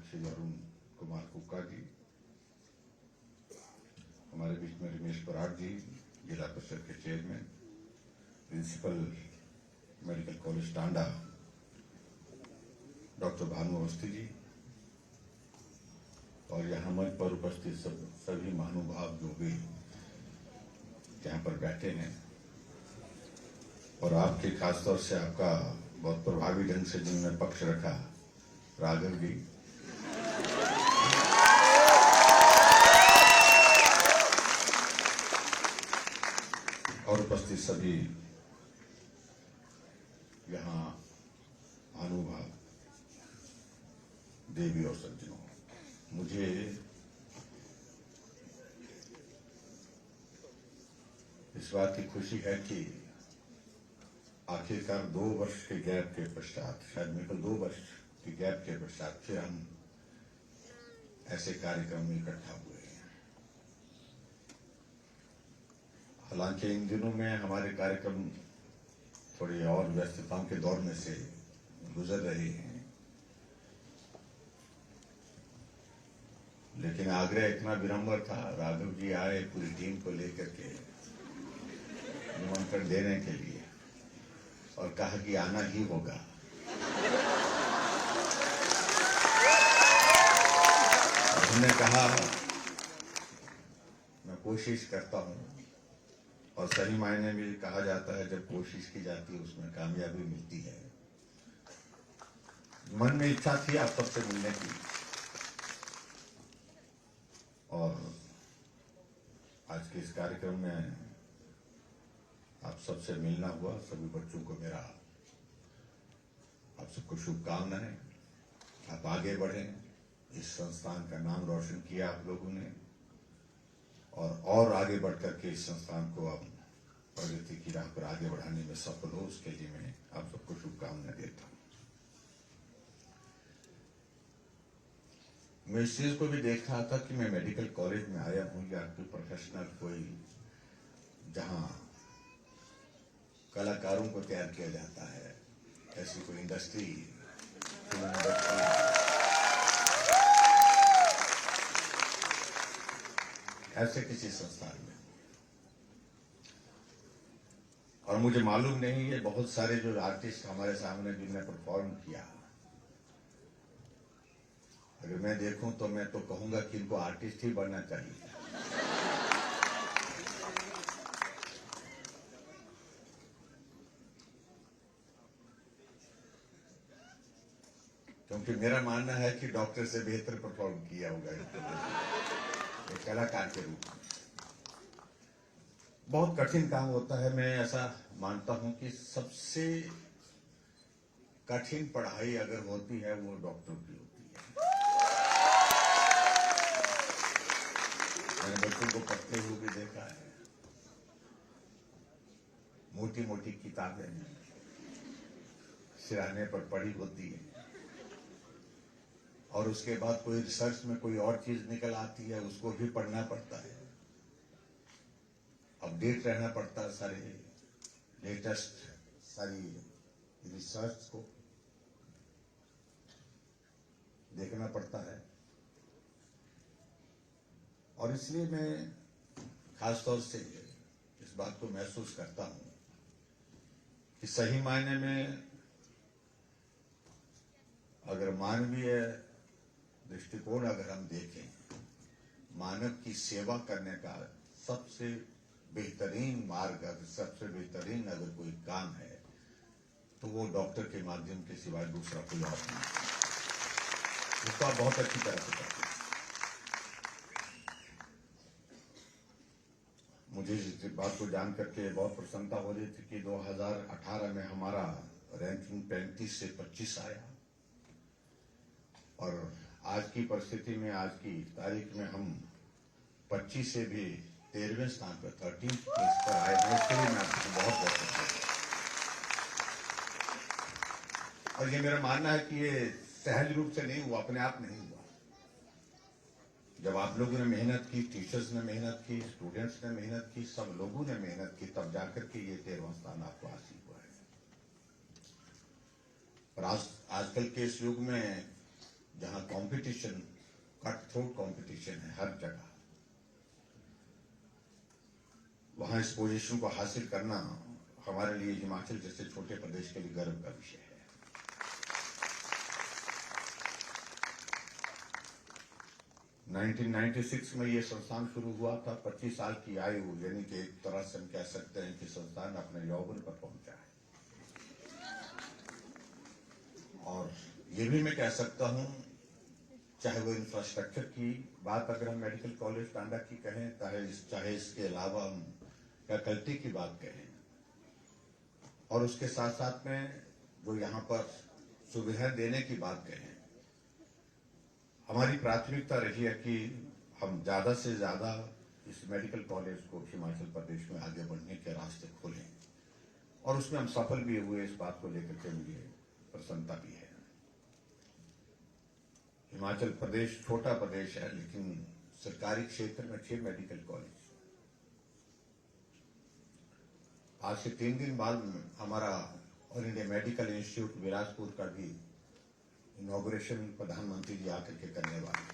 श्री अरुण कुमार कुक्का जी, हमारे बीच में रमेश बराड़ जी, जिला परिषद के chairman, principal medical college Tanda doctor Bhanu Awasthi ji, और यहाँ मंच पर उपस्थित सभी महानुभाव जो भी यहाँ पर बैठे हैं, और आपके खासतौर से आपका बहुत प्रभावी ढंग से जिन्होंने पक्ष रखा, राघव जी, और उपस्थित सभी यहाँ महानुभाव देवी और सज्जनों, मुझे इस बात की खुशी है कि आखिरकार 2 वर्ष के गैप के पश्चात, शायद मेरे को 2 वर्ष के गैप के पश्चात फिर हम ऐसे कार्यक्रम में इकट्ठा हुए हैं। हालांकि इन दिनों में हमारे कार्यक्रम थोड़ी और व्यस्तताओं के दौर में से गुजर रहे हैं, लेकिन आग्रह इतना विनम्र था, राघव जी आए पूरी टीम को लेकर के निमंत्रण देने के लिए और कहा कि आना ही होगा। हमने कहा मैं कोशिश करता हूं, और सही मायने में कहा जाता है जब कोशिश की जाती है उसमें कामयाबी मिलती है। मन में इच्छा थी आप सबसे मिलने की, और आज के इस कार्यक्रम में आप सबसे मिलना हुआ। सभी बच्चों को मेरा आप सबको शुभकामनाएं। आप आगे बढ़ें, इस संस्थान का नाम रोशन किया आप लोगों ने, और आगे बढ़कर के इस संस्थान को आप प्रगति की राह पर आगे बढ़ाने में सफल हो, उसके लिए मैं आप सबको शुभकामनाएं देता हूं। मैं इस चीज को भी देख रहा था कि मैं मेडिकल कॉलेज में आया हूं या कोई प्रोफेशनल, कोई जहां कलाकारों को तैयार किया जाता है, ऐसी कोई इंडस्ट्री, ऐसे किसी संस्थान में, और मुझे मालूम नहीं है बहुत सारे जो आर्टिस्ट हमारे सामने जिन्होंने परफॉर्म किया, अगर मैं देखूं तो मैं तो कहूंगा कि इनको आर्टिस्ट ही बनना चाहिए। क्योंकि मेरा मानना है कि डॉक्टर से बेहतर परफॉर्म किया होगा एक कलाकार के रूप में। बहुत कठिन काम होता है। मैं ऐसा मानता हूं कि सबसे कठिन पढ़ाई अगर होती है वो डॉक्टर की होती है। मैंने बच्चों को पढ़ते हुए भी देखा है, मोटी मोटी किताबें सिराने पर पढ़ी होती है, और उसके बाद कोई रिसर्च में कोई और चीज निकल आती है, उसको भी पढ़ना पड़ता है, अपडेट रहना पड़ता है, सारे लेटेस्ट सारी रिसर्च को देखना पड़ता है। और इसलिए मैं खासतौर से इस बात को महसूस करता हूं कि सही मायने में अगर मानवीय दृष्टिकोण अगर हम देखें, मानव की सेवा करने का सबसे बेहतरीन मार्ग, सबसे बेहतरीन अगर कोई काम है तो वो डॉक्टर के माध्यम के सिवाय दूसरा कोई और नहीं। उसको आप बहुत अच्छी तरह से करते हैं। मुझे इस बात को जान करके बहुत प्रसन्नता हो रही थी कि 2018 में हमारा रैंकिंग 35 से 25 आया, और आज की परिस्थिति में, आज की तारीख में हम 25 से भी 13वें स्थान पर, 13th प्लेस पर आए हैं। इसके लिए मैं आपको बहुत बहुत धन्यवाद। और ये मेरा मानना है कि ये सहज रूप से नहीं हुआ, अपने आप नहीं हुआ। जब आप लोगों ने मेहनत की, टीचर्स ने मेहनत की, स्टूडेंट्स ने मेहनत की, सब लोगों ने मेहनत की, तब जाकर के ये 13वां स्थान आपको हासिल हुआ है। और आजकल के इस युग में जहां कंपटीशन, कट थ्रोट कंपटीशन है हर जगह। वहां इस पोजीशन को हासिल करना हमारे लिए, हिमाचल जैसे छोटे प्रदेश के लिए गर्व का विषय है। नाइनटीन 96 में ये संस्थान शुरू हुआ था। 25 साल की आयु, यानी कि एक तरह से हम कह सकते हैं कि संस्थान अपने यौवन पर पहुंचा है। और ये भी मैं कह सकता हूं, चाहे वो इंफ्रास्ट्रक्चर की बात अगर हम मेडिकल कॉलेज टांडा की कहें, चाहे इसके अलावा हम फैकल्टी की बात कहें, और उसके साथ साथ में जो यहाँ पर सुविधा देने की बात कहें, हमारी प्राथमिकता रही है कि हम ज्यादा से ज्यादा इस मेडिकल कॉलेज को हिमाचल प्रदेश में आगे बढ़ने के रास्ते खोलें, और उसमें हम सफल भी हुए। इस बात को लेकर के मुझे प्रसन्नता भी है। हिमाचल प्रदेश छोटा प्रदेश है, लेकिन सरकारी क्षेत्र में 6 मेडिकल कॉलेज। आज से 3 दिन बाद हमारा all India medical institute Bilaspur का भी इनॉग्रेशन प्रधानमंत्री जी आकर के करने वाले।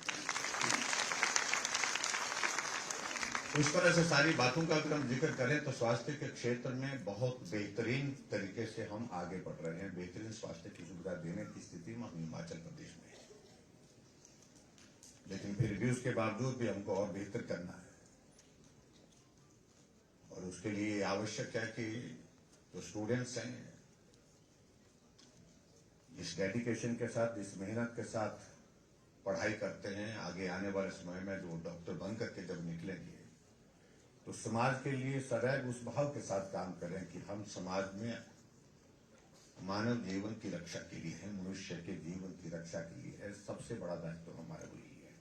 इस तरह से सारी बातों का अगर हम जिक्र करें तो स्वास्थ्य के क्षेत्र में बहुत बेहतरीन तरीके से हम आगे बढ़ रहे हैं। बेहतरीन स्वास्थ्य की सुविधा देने की स्थिति में हम हिमाचल प्रदेश में हैं, लेकिन फिर भी उसके बावजूद भी हमको और बेहतर करना है। और उसके लिए आवश्यक है कि जो स्टूडेंट्स हैं, जिस डेडिकेशन के साथ, जिस मेहनत के साथ पढ़ाई करते हैं, आगे आने वाले समय में जो डॉक्टर बन करके जब निकलेंगे तो समाज के लिए सदैव उस भाव के साथ काम करें कि हम समाज में मानव जीवन की रक्षा के लिए है, मनुष्य के जीवन की रक्षा के लिए है। सबसे बड़ा दायित्व तो हमारा वही है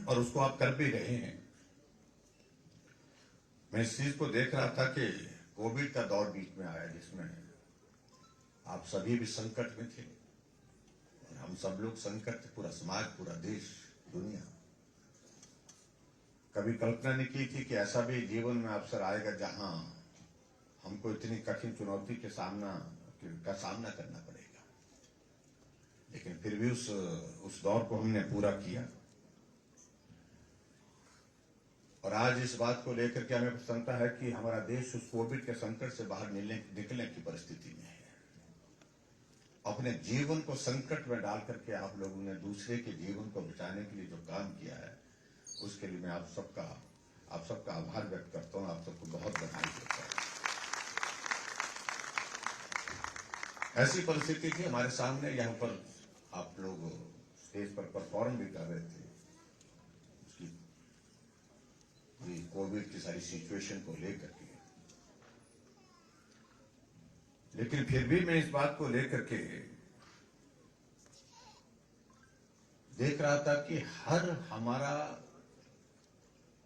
और उसको आप कर भी रहे हैं। मैं इस चीज को देख रहा था कि कोविड का दौर बीच में आया, जिसमें आप सभी भी संकट में थे और हम सब लोग संकट थे, पूरा समाज, पूरा देश, दुनिया। कभी कल्पना नहीं की थी कि ऐसा भी जीवन में अवसर आएगा जहां हमको इतनी कठिन चुनौती का सामना करना पड़ेगा। लेकिन फिर भी उस दौर को हमने पूरा किया। और आज इस बात को लेकर के हमें प्रसन्नता है कि हमारा देश उस कोविड के संकट से बाहर निकलने की परिस्थिति में है। अपने जीवन को संकट में डाल करके आप लोगों ने दूसरे के जीवन को बचाने के लिए जो काम किया है, उसके लिए मैं आप सबका आभार व्यक्त करता हूं। आप सबको बहुत बधाई देता हूं। ऐसी परिस्थिति थी हमारे सामने, यहां पर आप लोग स्टेज पर परफॉर्म भी कर रहे थे, उसकी कोविड की सारी सिचुएशन को लेकर के। लेकिन फिर भी मैं इस बात को लेकर के देख रहा था कि हर हमारा,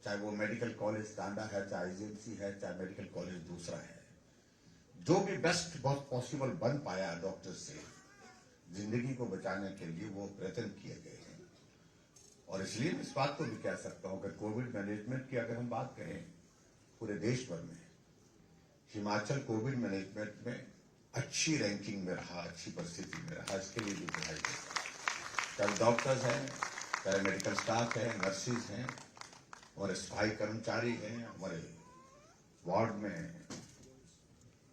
चाहे वो मेडिकल कॉलेज टांडा है, चाहे आईजीएमसी है, चाहे मेडिकल कॉलेज दूसरा है, जो भी बेस्ट बहुत पॉसिबल बन पाया डॉक्टर से जिंदगी को बचाने के लिए, वो प्रयत्न किए गए हैं। और इसलिए मैं इस बात को भी कह सकता हूं कि कोविड मैनेजमेंट की अगर हम बात करें पूरे देश भर में, हिमाचल कोविड मैनेजमेंट में अच्छी रैंकिंग में रहा, अच्छी परिस्थिति में रहा। इसके लिए भी बधाई देता हूं। चाहे डॉक्टर्स हैं, चाहे मेडिकल स्टाफ है, नर्सिस हैं, हमारे सफाई कर्मचारी हैं, हमारे वार्ड में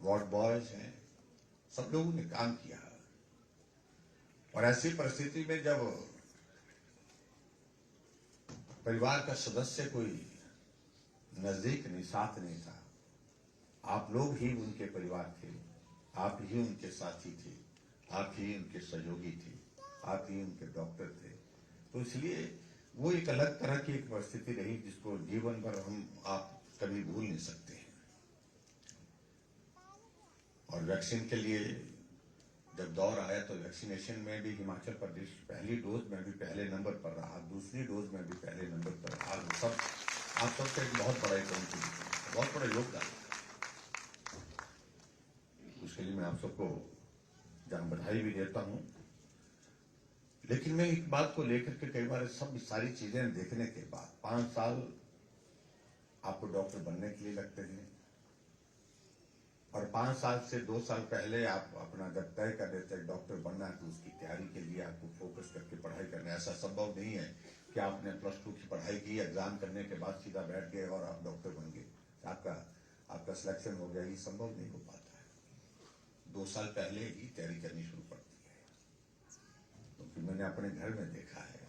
वार्ड बॉयज हैं, सब लोगों ने काम किया। और ऐसी परिस्थिति में जब परिवार का सदस्य कोई नजदीक नहीं, साथ नहीं था, आप लोग ही उनके परिवार थे, आप ही उनके साथी थे, आप ही उनके सहयोगी थे, आप ही उनके डॉक्टर थे। तो इसलिए वो एक अलग तरह की एक परिस्थिति रही जिसको जीवन भर आप कभी भूल नहीं सकते हैं। और वैक्सीन के लिए जब दौर आया तो वैक्सीनेशन में भी हिमाचल प्रदेश पहली डोज में भी पहले नंबर पर रहा, दूसरी डोज में भी पहले नंबर पर रहा। आप सबका एक बहुत बड़ा कंट्रीब्यूशन, बहुत बड़ा योगदान, उसके लिए मैं आप सबको जहां बधाई भी देता हूं। लेकिन मैं एक बात को लेकर के कई बार सब सारी चीजें देखने के बाद 5 साल आपको डॉक्टर बनने के लिए लगते हैं, और 5 साल से 2 साल पहले आप अपना जब तय कर देते हैं डॉक्टर बनना है तो उसकी तैयारी के लिए आपको फोकस करके पढ़ाई करना। ऐसा संभव नहीं है कि आपने +2 की पढ़ाई की, एग्जाम करने के बाद सीधा बैठ गए और आप डॉक्टर बन गए, आपका सिलेक्शन हो गया। ये संभव नहीं हो पाता है। 2 साल पहले ही तैयारी करनी शुरू पड़ती है, क्योंकि तो मैंने अपने घर में देखा है।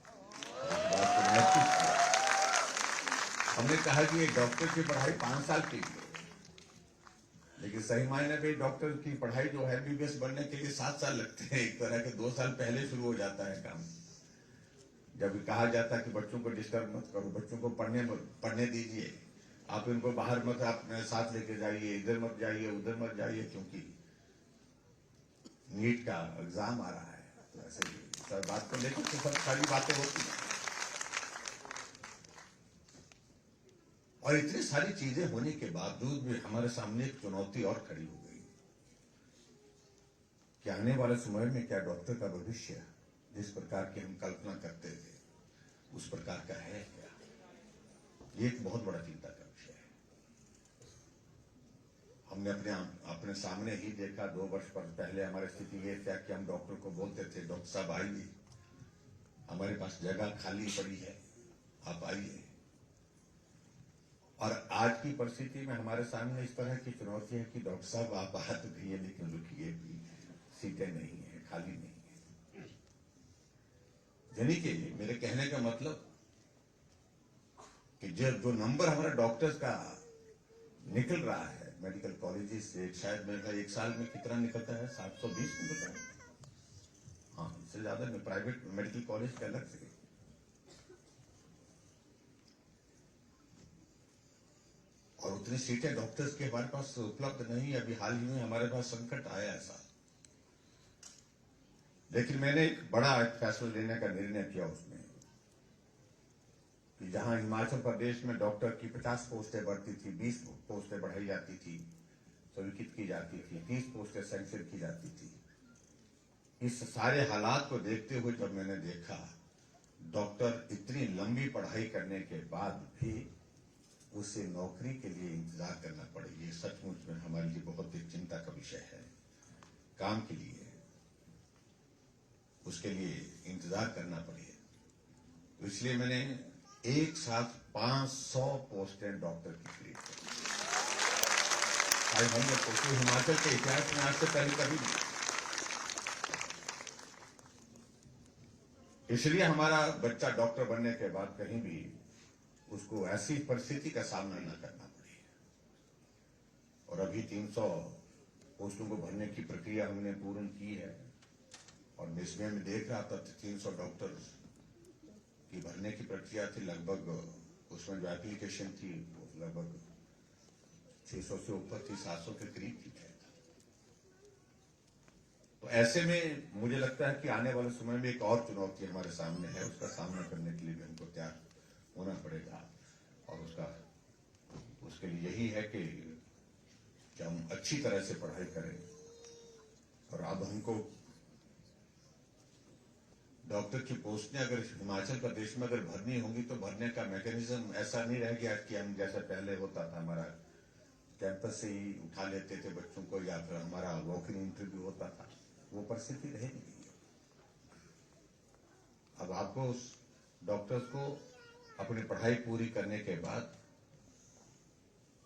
बात को महसूस किया। हमने कहा कि ये डॉक्टर की पढ़ाई 5 साल की है, लेकिन सही मायने में डॉक्टर की पढ़ाई जो है एमबीबीएस बनने के लिए 7 साल लगते हैं। एक तरह के 2 साल पहले शुरू हो जाता है काम। जब कहा जाता है कि बच्चों को डिस्टर्ब मत करो, बच्चों को पढ़ने दीजिए, आप इनको बाहर मत अपने साथ लेके जाइए, इधर मत जाइए, उधर मत जाइए, क्योंकि नीट का एग्जाम आ रहा है। तो ऐसे सब बात को लेकर तो सब सारी बातें होती हैं। और इतनी सारी चीजें होने के बावजूद भी हमारे सामने एक चुनौती और खड़ी हो गई कि आने वाले समय में क्या डॉक्टर का भविष्य जिस प्रकार की हम कल्पना करते थे उस प्रकार का है क्या? ये एक बहुत बड़ा चिंता का विषय है। हमने अपने सामने ही देखा 2 वर्ष पहले हमारी स्थिति ये क्या कि हम डॉक्टर को बोलते थे, डॉक्टर साहब आइए, हमारे पास जगह खाली पड़ी है, आप आइए। और आज की परिस्थिति में हमारे सामने इस तरह की चुनौती है कि डॉक्टर साहब आप आ तो गए, लेकिन रुकिए भी, सीटें नहीं है, खाली नहीं है। यानी कि मेरे कहने का मतलब कि जो नंबर हमारा डॉक्टर्स का निकल रहा है मेडिकल कॉलेजेस से, शायद मेरा 1 साल में कितना निकलता है, 720 निकलता है। हाँ, इससे ज्यादा में प्राइवेट मेडिकल कॉलेज के अलग से। और उतनी सीटें डॉक्टर्स के हमारे पास उपलब्ध नहीं। अभी हाल ही में हमारे पास संकट आया ऐसा, लेकिन मैंने एक बड़ा फैसला लेने का निर्णय किया उसमें कि जहां हिमाचल प्रदेश में डॉक्टर की 50 पोस्टें बढ़ती थी, 20 पोस्टें बढ़ाई जाती थी, स्वीकृत की जाती थी, 30 पोस्टें सैंक्शन की जाती थी। इस सारे हालात को देखते हुए जब मैंने देखा डॉक्टर इतनी लंबी पढ़ाई करने के बाद भी उसे नौकरी के लिए इंतजार करना पड़े, ये सचमुच में हमारे लिए बहुत एक चिंता का विषय है। काम के लिए उसके लिए इंतजार करना पड़े, तो इसलिए मैंने एक साथ 500 पोस्टें डॉक्टर की क्रिएट की। 500 पोस्टें हिमाचल के इतिहास में आज से पहले कभी नहीं। इसलिए हमारा बच्चा डॉक्टर बनने के बाद कहीं भी उसको ऐसी परिस्थिति का सामना न करना पड़े। और अभी 300 पोस्टों को भरने की प्रक्रिया हमने पूर्ण की है, और इसमें मैं देख रहा था 300 डॉक्टर की भरने की प्रक्रिया थी। लगभग उसमें जो एप्लीकेशन थी वो लगभग 600 से ऊपर थी, 700 के करीब थी। तो ऐसे में मुझे लगता है कि आने वाले समय में एक और चुनौती हमारे सामने है, उसका सामना करने के लिए भी हमको तैयार होना पड़ेगा। और उसके लिए यही है कि हम अच्छी तरह से पढ़ाई करें। और अब हमको डॉक्टर की पोस्टें अगर हिमाचल प्रदेश में अगर भरनी होंगी तो भरने का मैकेनिज्म ऐसा नहीं रह गया कि हम जैसा पहले होता था, हमारा कैंपस से ही उठा लेते थे बच्चों को, या फिर हमारा वॉक इन इंटरव्यू होता था। वो परिस्थिति रह नहीं गई। अब आपको उस डॉक्टर्स को अपनी पढ़ाई पूरी करने के बाद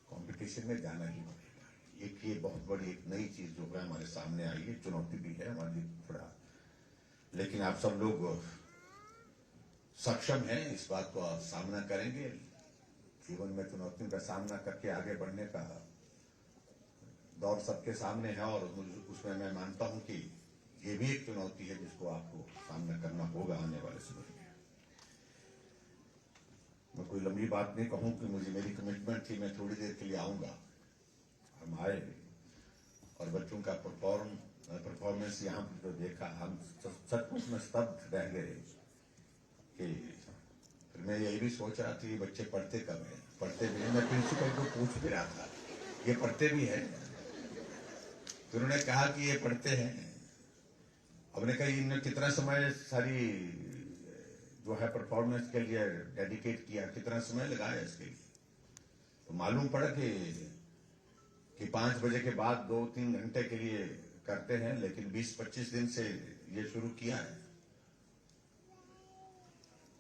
कंपटीशन में जाना ही पड़ेगा। एक ये बहुत बड़ी एक नई चीज जो है हमारे सामने आई है, चुनौती भी है हमारे लिए थोड़ा, लेकिन आप सब लोग सक्षम हैं, इस बात को आप सामना करेंगे। जीवन में चुनौतियों का सामना करके आगे बढ़ने का दौर सबके सामने है, और उसमें मैं मानता हूं कि ये भी एक चुनौती है जिसको आपको सामना करना होगा आने वाले समय में। मैं कोई लंबी बात नहीं कहूं कि मेरी कमिटमेंट थी, मैं थोड़ी देर के लिए आऊंगा। हम आए और बच्चों का परफॉर्मेंस यहाँ पर जो देखा, हम सचमुच में स्तब्ध रह गए कि फिर मैं यही भी सोच रहा था ये बच्चे पढ़ते कब है, पढ़ते भी है। मैं प्रिंसिपल को पूछ भी रहा था ये पढ़ते भी है? फिर उन्होंने कहा कि ये पढ़ते हैं। हमने कहा इन्होंने कितना समय सारी जो है परफॉर्मेंस के लिए डेडिकेट किया, कितना समय लगाया इसके लिए? तो मालूम पड़ा कि कि 5 बजे के बाद 2-3 घंटे के लिए करते हैं, लेकिन 20-25 दिन से ये शुरू किया है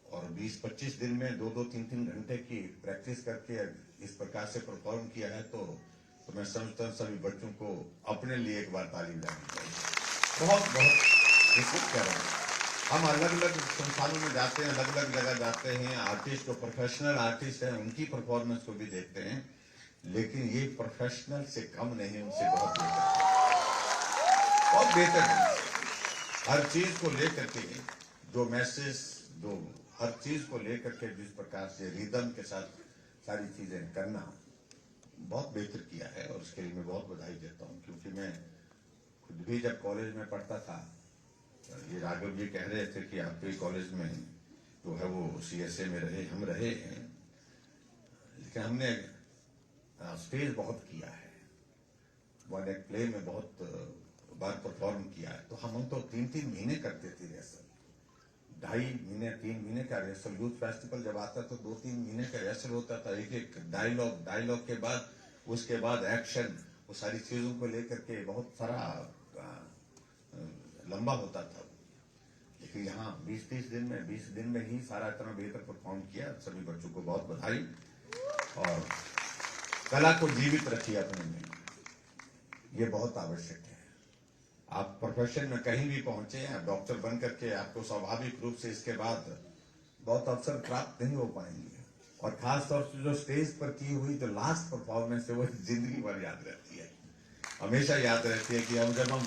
और 20-25 दिन में 2-2, 3-3 घंटे की प्रैक्टिस करके इस प्रकार से परफॉर्म किया है तो मैं समझता हूँ सभी बच्चों को अपने लिए एक बार ताली बजानी चाहिए। बहुत बहुत रिक्वेस्ट कर रहा हूँ। हम अलग अलग संस्थानों में जाते हैं, अलग अलग जगह जाते हैं, आर्टिस्ट जो प्रोफेशनल आर्टिस्ट हैं उनकी परफॉर्मेंस को भी देखते हैं, लेकिन ये प्रोफेशनल से कम नहीं, उनसे बहुत बेहतर है। हर चीज को लेकर के जो मैसेज, जो हर चीज को लेकर के जिस प्रकार से रिदम के साथ सारी चीजें करना बहुत बेहतर किया है और उसके लिए मैं बहुत बधाई देता हूं। क्योंकि मैं खुद भी जब कॉलेज में पढ़ता था, ये राघव जी कह रहे थे कि आपके कॉलेज में जो है वो CSA में रहे, हम रहे हैं, लेकिन हमने स्टेज बहुत किया है, वन एक्ट प्ले में बहुत बार परफॉर्म किया है। तो हम तो 3-3 महीने करते थे रिहर्सल, 2.5 महीने 3 महीने का रिहर्सल। यूथ फेस्टिवल जब आता तो 2-3 महीने का रिहर्सल होता था, एक डायलॉग के बाद उसके बाद एक्शन, वो सारी चीजों को लेकर के बहुत सारा लंबा होता था। लेकिन यहाँ 20 दिन में ही सारा इतना बेहतर परफॉर्म किया। सभी बच्चों को बहुत बधाई और कला को जीवित रखिए अपने में, ये बहुत आवश्यक है। आप प्रोफेशन में कहीं भी पहुंचे, आप डॉक्टर बन करके आपको स्वाभाविक रूप से इसके बाद बहुत अवसर प्राप्त नहीं हो पाएंगे, और खास तौर से जो स्टेज पर की हुई जो लास्ट परफॉर्मेंस है वो जिंदगी भर याद रहती है, हमेशा याद रहती है। कि जब हम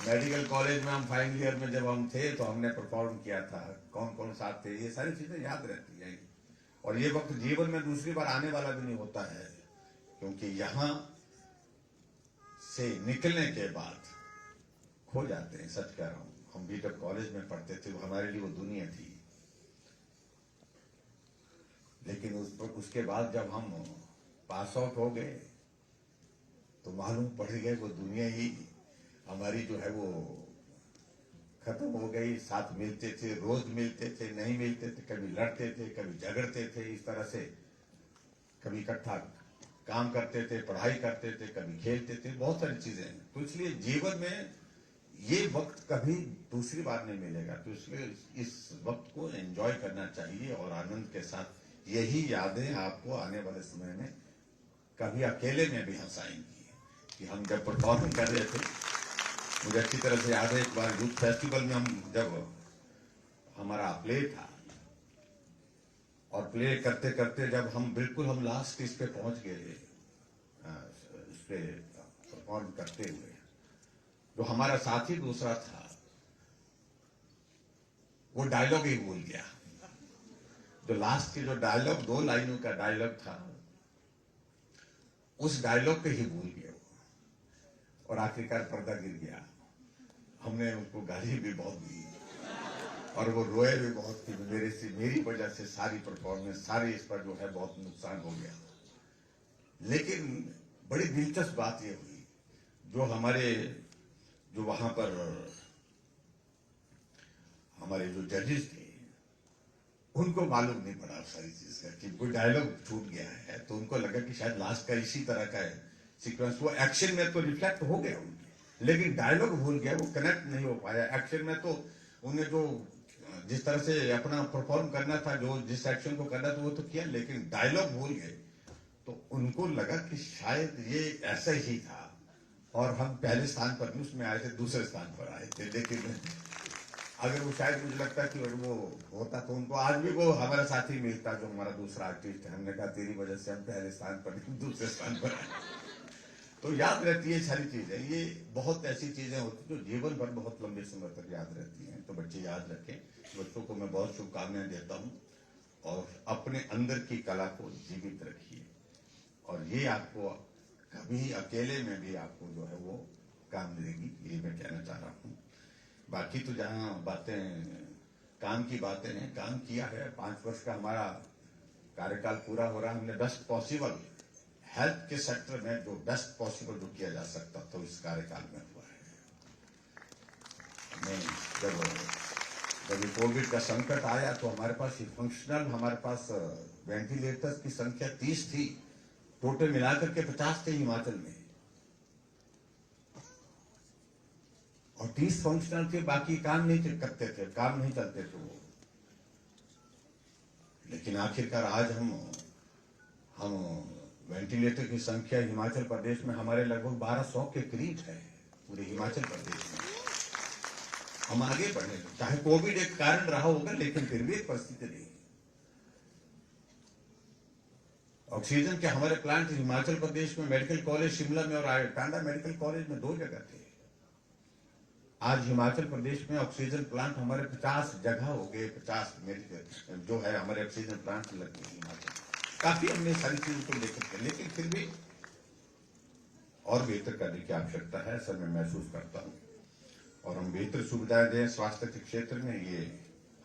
मेडिकल कॉलेज में हम फाइनल ईयर में जब हम थे तो हमने परफॉर्म किया था, कौन कौन साथ थे, ये सारी चीजें याद रहती है। और ये वक्त जीवन में दूसरी बार आने वाला भी नहीं होता है, क्योंकि यहां से निकलने के बाद खो जाते हैं। सच कह रहा हूं, हम भी जब कॉलेज में पढ़ते थे हमारे लिए वो दुनिया थी, लेकिन उसके बाद जब हम पास आउट हो गए तो मालूम पड़ गए वो दुनिया ही हमारी जो है वो खत्म हो गई। साथ मिलते थे, रोज मिलते थे, नहीं मिलते थे, कभी लड़ते थे, कभी झगड़ते थे, इस तरह से कभी इकट्ठा काम करते थे, पढ़ाई करते थे, कभी खेलते थे, बहुत सारी चीजें। तो इसलिए जीवन में ये वक्त कभी दूसरी बार नहीं मिलेगा, तो इसलिए इस वक्त को एंजॉय करना चाहिए और आनंद के साथ यही यादें आपको आने वाले समय में कभी अकेले में भी हंसाएंगी। कि हम जब परफॉर्म कर रहे थे, मुझे अच्छी तरह से याद है, एक बार यूथ फेस्टिवल में हम जब हमारा प्ले था और प्ले करते करते जब हम लास्ट इस पे पहुंच गए, इस पे परफॉर्म करते हुए, जो हमारा साथी दूसरा था वो डायलॉग ही भूल गया। जो लास्ट के जो डायलॉग 2 लाइनों का डायलॉग था, उस डायलॉग पे ही भूल गया और आखिरकार पर्दा गिर गया। हमने उनको गाली भी बहुत दी और वो रोए भी बहुत कि मेरी वजह से सारी परफॉर्मेंस, सारी इस पर जो है बहुत नुकसान हो गया। लेकिन बड़ी दिलचस्प बात ये हुई, जो वहां पर हमारे जो जजेस थे, उनको मालूम नहीं पड़ा सारी चीज का कि कोई डायलॉग छूट गया है। तो उनको लगा कि शायद लास्ट का इसी तरह का सीक्वेंस, वो एक्शन में तो रिफ्लेक्ट हो गया उनके, लेकिन डायलॉग भूल गया, वो कनेक्ट नहीं हो पाया। एक्शन में तो उन्हें जो जिस तरह से अपना परफॉर्म करना था, जो जिस एक्शन को करना था वो तो किया, लेकिन डायलॉग भूल गए। तो उनको लगा कि शायद ये ऐसा ही था और हम पहले स्थान पर नहीं उसमें आए थे, दूसरे स्थान पर आए थे। लेकिन अगर वो शायद मुझे लगता है कि वो होता तो उनको आज भी वो हमारा साथी मिलता जो हमारा दूसरा आर्टिस्ट है। हमने कहा तेरी वजह से हम पहले स्थान पर नहीं दूसरे स्थान पर आए। तो याद रहती है सारी चीजें, ये बहुत ऐसी चीजें होती जो जीवन भर बहुत लंबे समय तक याद रहती हैं। तो बच्चे याद रखें, बच्चों को मैं बहुत शुभकामनाएं देता हूं और अपने अंदर की कला को जीवित रखिए और ये आपको कभी अकेले में भी आपको जो है वो काम देगी, ये मैं कहना चाह रहा हूं। बाकी तो जहां बातें काम की बातें हैं, काम किया है। 5 वर्ष का हमारा कार्यकाल पूरा हो रहा है, हमने बेस्ट पॉसिबल हेल्थ के सेक्टर में जो बेस्ट पॉसिबल जो किया जा सकता तो इस कार्यकाल में हुआ है। जब कोविड का संकट आया तो हमारे पास वेंटिलेटर्स की संख्या 30 थी, टोटल मिलाकर के 50 थे हिमाचल में, और 30 फंक्शनल थे, बाकी काम नहीं करते थे, काम नहीं चलते थे वो। लेकिन आखिरकार आज हम वेंटिलेटर की संख्या हिमाचल प्रदेश में हमारे लगभग 1200 के करीब है पूरे हिमाचल प्रदेश में। हम आगे बढ़े, चाहे कोविड एक कारण रहा होगा, लेकिन फिर भी परिस्थिति नहीं। ऑक्सीजन के हमारे प्लांट हिमाचल प्रदेश में मेडिकल कॉलेज शिमला में और टांडा मेडिकल कॉलेज में 2 जगह थे। आज हिमाचल प्रदेश में ऑक्सीजन प्लांट हमारे 50 जगह हो गए, 50 मेडिकल जो है हमारे ऑक्सीजन प्लांट लग गए हिमाचल। काफी हमने सारी चीजों को लेकर के, लेकिन फिर भी और बेहतर करने की आवश्यकता है, ऐसा मैं महसूस करता हूं। और हम बेहतर सुविधाएं दें स्वास्थ्य के क्षेत्र में, ये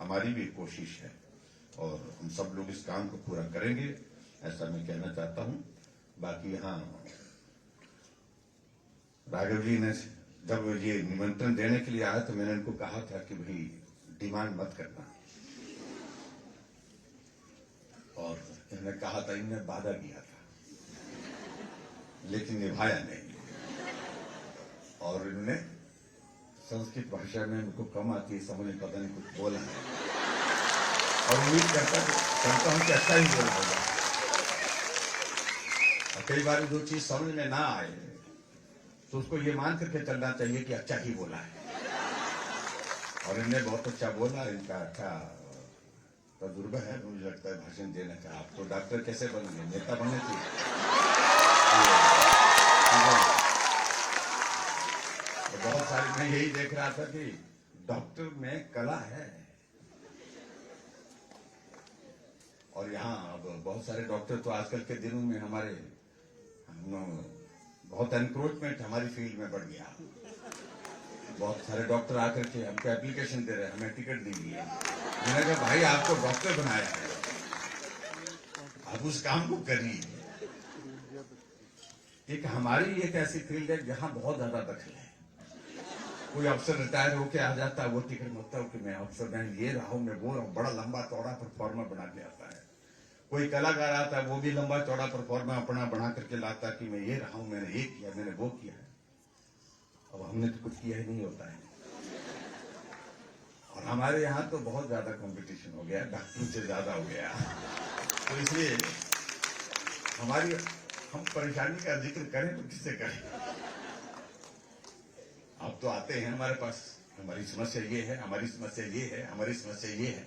हमारी भी कोशिश है और हम सब लोग इस काम को पूरा करेंगे, ऐसा मैं कहना चाहता हूं। बाकी यहाँ राघव जी ने जब ये निमंत्रण देने के लिए आया तो मैंने उनको कहा था कि भाई डिमांड मत करना, और इन्होंने कहा था, इन्होंने वादा किया था लेकिन निभाया नहीं। और इन्होंने संस्कृत भाषा में उनको कम आती है समझ, पता नहीं कुछ बोला है, और उम्मीद करता हूं कि अच्छा ही बोला होगा। कई बार जो चीज समझ में ना आए तो उसको ये मान करके चलना चाहिए कि अच्छा ही बोला है। और इन्हें बहुत अच्छा बोला, इनका अच्छा तजुर्बा है, मुझे लगता है भाषण देने का। आप तो डॉक्टर कैसे बनेंगे, नेता बनने चाहिए। तो बहुत सारी मैं यही देख रहा था कि डॉक्टर में कला है, और यहाँ अब बहुत सारे डॉक्टर तो आजकल के दिनों में हमारे बहुत एनक्रोचमेंट हमारी फील्ड में बढ़ गया। बहुत सारे डॉक्टर आकर के हमको एप्लीकेशन दे रहे हैं, हमें टिकट दीजिए। मैंने कहा भाई आपको डॉक्टर बनाया है, आप उस काम को करिए। एक हमारी एक ऐसी फील्ड है जहां बहुत ज्यादा दखल है। कोई अफसर रिटायर होके आ जाता है, वो टिकट मांगता है कि मैं अफसर मैं ये रहा हूं, मैं वो रहा हूं, बड़ा लंबा चौड़ा परफॉर्मा बना के आता है। कोई कलाकार आता है, वो भी लंबा चौड़ा परफॉर्मा अपना बना करके लाता कि मैं ये रहा हूं, मैंने ये किया, मैंने वो किया है। अब हमने तो कुछ किया ही नहीं होता है। और हमारे यहाँ तो बहुत ज्यादा कंपटीशन हो गया, डॉक्टरों से ज्यादा हो गया। तो इसलिए हम परेशानी का जिक्र करें तो किससे करें। आप तो आते हैं हमारे पास, हमारी समस्या ये है, हमारी समस्या ये है, हमारी समस्या ये है,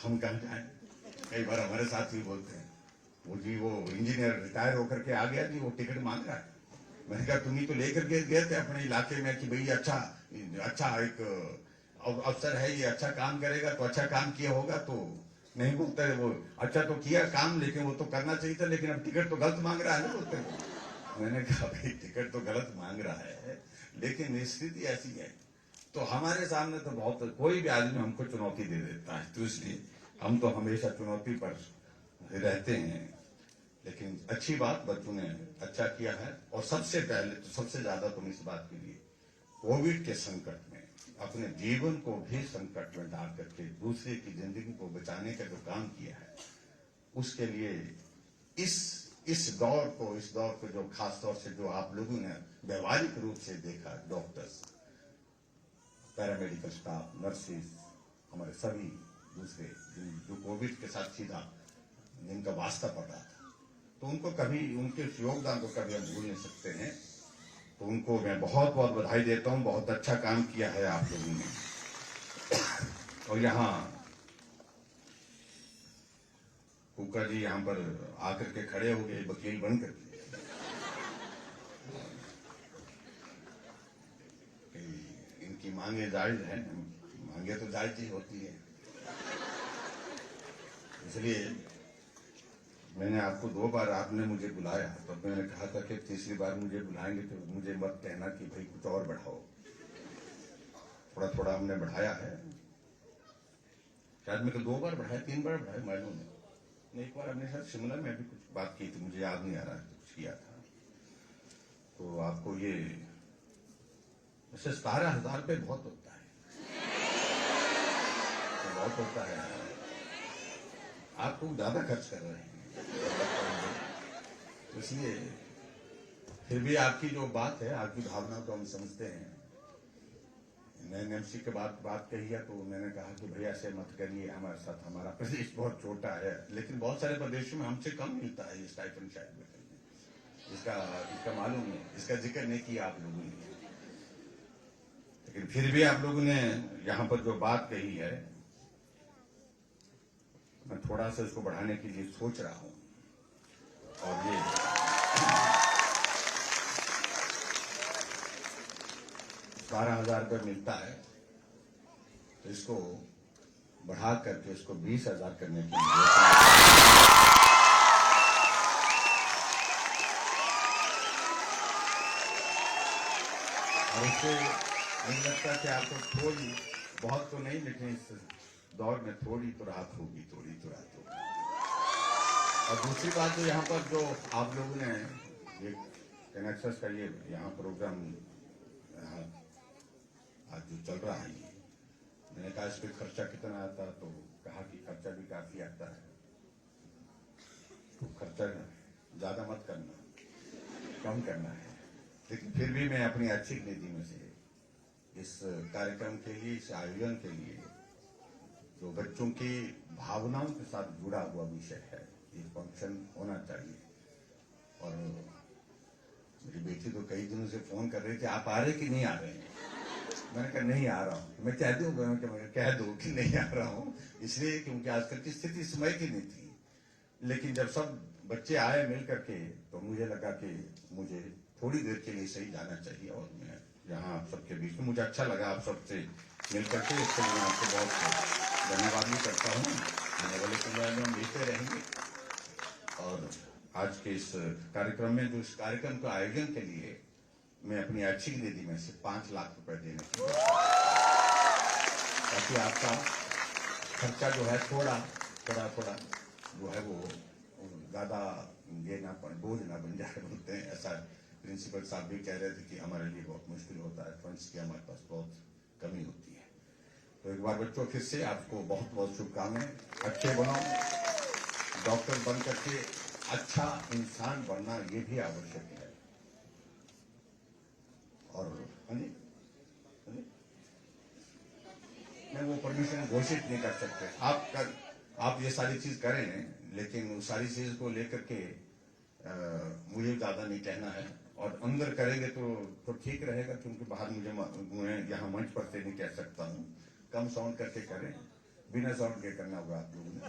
हम कहाँ जाएं। कई बार हमारे साथ भी बोलते हैं, वो इंजीनियर रिटायर होकर के आ गया जी, वो टिकट मांग रहा है। मैंने कहा तुम ही तो लेकर गए थे अपने इलाके में कि भाई अच्छा एक अफसर है, ये अच्छा काम करेगा, तो अच्छा काम किया होगा। तो नहीं बोलते वो, अच्छा तो किया काम, लेकिन वो तो करना चाहिए था, लेकिन अब टिकट तो गलत मांग रहा है ना बोलते। मैंने कहा भाई टिकट तो गलत मांग रहा है, लेकिन स्थिति ऐसी है। तो हमारे सामने तो बहुत कोई भी आदमी हमको चुनौती दे देता है, तो इसलिए हम तो हमेशा चुनौती पर रहते हैं। लेकिन अच्छी बात, बच्चों ने अच्छा किया है। और सबसे पहले तो सबसे ज्यादा तुम इस बात के लिए कोविड के संकट में अपने जीवन को भी संकट में डाल करके दूसरे की जिंदगी को बचाने का जो काम किया है, उसके लिए इस दौर को जो खास तौर से जो आप लोगों ने व्यवहारिक रूप से देखा, डॉक्टर्स, पैरामेडिकल स्टाफ, नर्सेस, हमारे सभी दूसरे जो कोविड के साथ सीधा जिनका वास्ता पड़ रहा था, तो उनको कभी उनके योगदान को कभी हम भूल नहीं सकते हैं। तो उनको मैं बहुत बहुत बधाई देता हूं, बहुत अच्छा काम किया है आप लोगों ने। और यहाँ कुका जी यहाँ पर आकर के खड़े हो गए वकील बनकर के, इनकी मांगे जायज हैं, मांगे तो जायज ही होती है। इसलिए मैंने आपको 2 बार आपने मुझे बुलाया, तो मैंने कहा था कि तीसरी बार मुझे बुलाएंगे तो मुझे मत कहना कि भाई कुछ और बढ़ाओ। थोड़ा थोड़ा हमने बढ़ाया है, शायद मैं तो 2 बार बढ़ाया, 3 बार बढ़ाया मालूम नहीं। एक बार अपने साथ शिमला में भी कुछ बात की थी, मुझे याद नहीं आ रहा है कुछ किया था। तो आपको ये वैसे 17,000 रुपये बहुत होता है, तो बहुत होता है। आप लोग ज्यादा खर्च कर रहे हैं, इसलिए फिर भी आपकी जो बात है, आपकी भावना को हम समझते हैं। एनएमसी के बात कही है तो मैंने कहा कि भैया ऐसे मत करिए, हमारे साथ हमारा प्रदेश बहुत छोटा है, लेकिन बहुत सारे प्रदेशों में हमसे कम मिलता है ये स्टाइपेंड शायद में इसका मालूम है, इसका जिक्र नहीं किया आप लोगों ने, लेकिन फिर भी आप लोगों ने यहाँ पर जो बात कही है मैं थोड़ा सा इसको बढ़ाने के लिए सोच रहा हूं। और ये 12,000 रुपये मिलता है तो इसको बढ़ा करके इसको 20,000 करने की और इससे मुझे लगता है कि आपको थोड़ी बहुत तो नहीं, लेकिन इस दौर में थोड़ी तो राहत होगी, थोड़ी तो राहत होगी। और दूसरी बात तो यहाँ पर जो आप लोगों ने ये कनेक्शंस का ये यहाँ प्रोग्राम आज जो चल रहा है, मैंने कहा इस पर खर्चा कितना आता है, तो कहा कि खर्चा भी काफी आता है, तो खर्चा ज्यादा मत करना, कम करना है। लेकिन फिर भी मैं अपनी ऐच्छिक निधि में से इस कार्यक्रम के लिए, इस आयोजन के लिए, जो बच्चों की भावनाओं के साथ जुड़ा हुआ विषय है, ये फंक्शन होना चाहिए। और मेरी बेटी तो कई दिनों से फोन कर रही थी, आप आ रहे कि नहीं आ रहे हैं? मैंने कहा नहीं आ रहा हूं। मैं कह दूं, मैं कह दूं कि नहीं आ रहा हूं, इसलिए क्योंकि आजकल की स्थिति समय की नहीं थी। लेकिन जब सब बच्चे आए मिल करके तो मुझे लगा कि मुझे थोड़ी देर के लिए सही जाना चाहिए, और मैं यहाँ आप सबके बीच में मुझे अच्छा लगा आप सबसे मिल करके, इसके लिए मैं आपको बहुत धन्यवाद भी करता हूँ। आने वाले समय में हम मिलते रहेंगे। और आज के इस कार्यक्रम में, जो इस कार्यक्रम का आयोजन के लिए मैं अपनी ऐच्छिक निधि में से 5 लाख रुपए देने की, ताकि आपका खर्चा जो है थोड़ा जो है वो ज्यादा ये ना बोझ ना बन जाए, बोलते हैं ऐसा। प्रिंसिपल साहब भी कह रहे थे कि हमारे लिए बहुत मुश्किल होता है, फंड्स की हमारे पास बहुत कमी होती है। तो एक बार बच्चों फिर से आपको बहुत बहुत शुभकामनाएं। अच्छे बनो, डॉक्टर बन करके अच्छा इंसान बनना ये भी आवश्यक है। और मैं वो परमिशन घोषित नहीं कर सकते, आप ये सारी चीज करें, लेकिन उस सारी चीज को लेकर के मुझे ज्यादा नहीं कहना है। और अंदर करेंगे तो ठीक रहेगा, क्योंकि बाहर मुझे यहाँ मंच पर से नहीं कह सकता हूँ। कम साउंड करके करें, बिना साउंड के करना होगा आप लोगों ने।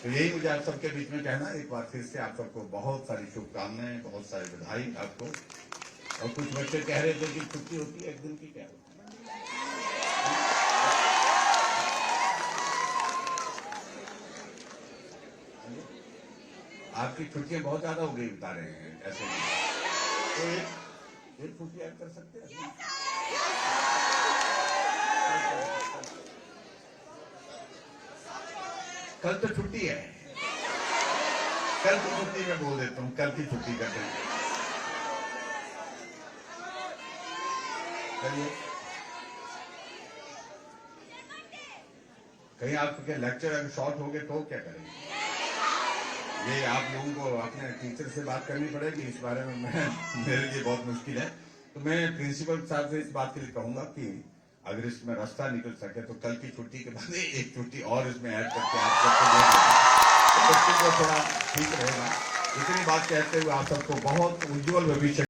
तो यही मुझे आप सबके बीच में कहना। एक बार फिर से आप सबको बहुत सारी शुभकामनाएं, बहुत सारी बधाई आपको। और कुछ बच्चे कह रहे थे कि छुट्टी होती है 1 दिन की, क्या होती है? आपकी छुट्टियां बहुत ज्यादा हो गई बता रहे हैं ऐसे में, तो एक छुट्टी ऐड कर सकते हैं। कल तो छुट्टी है, कल की छुट्टी मैं बोल देता हूँ, कल की छुट्टी कर देंगे। कहीं आपके लेक्चर अगर शॉर्ट हो गए तो क्या करेंगे? ये आप लोगों को अपने टीचर से बात करनी पड़ेगी इस बारे में। मेरे लिए बहुत मुश्किल है। तो मैं प्रिंसिपल साहब से इस बात के लिए कहूंगा कि अगर इसमें रास्ता निकल सके तो कल की छुट्टी के बाद एक छुट्टी और इसमें ऐड करके आप सबको थोड़ा ठीक रहेगा। इतनी बात कहते हुए आप सबको बहुत उज्जवल भविष्य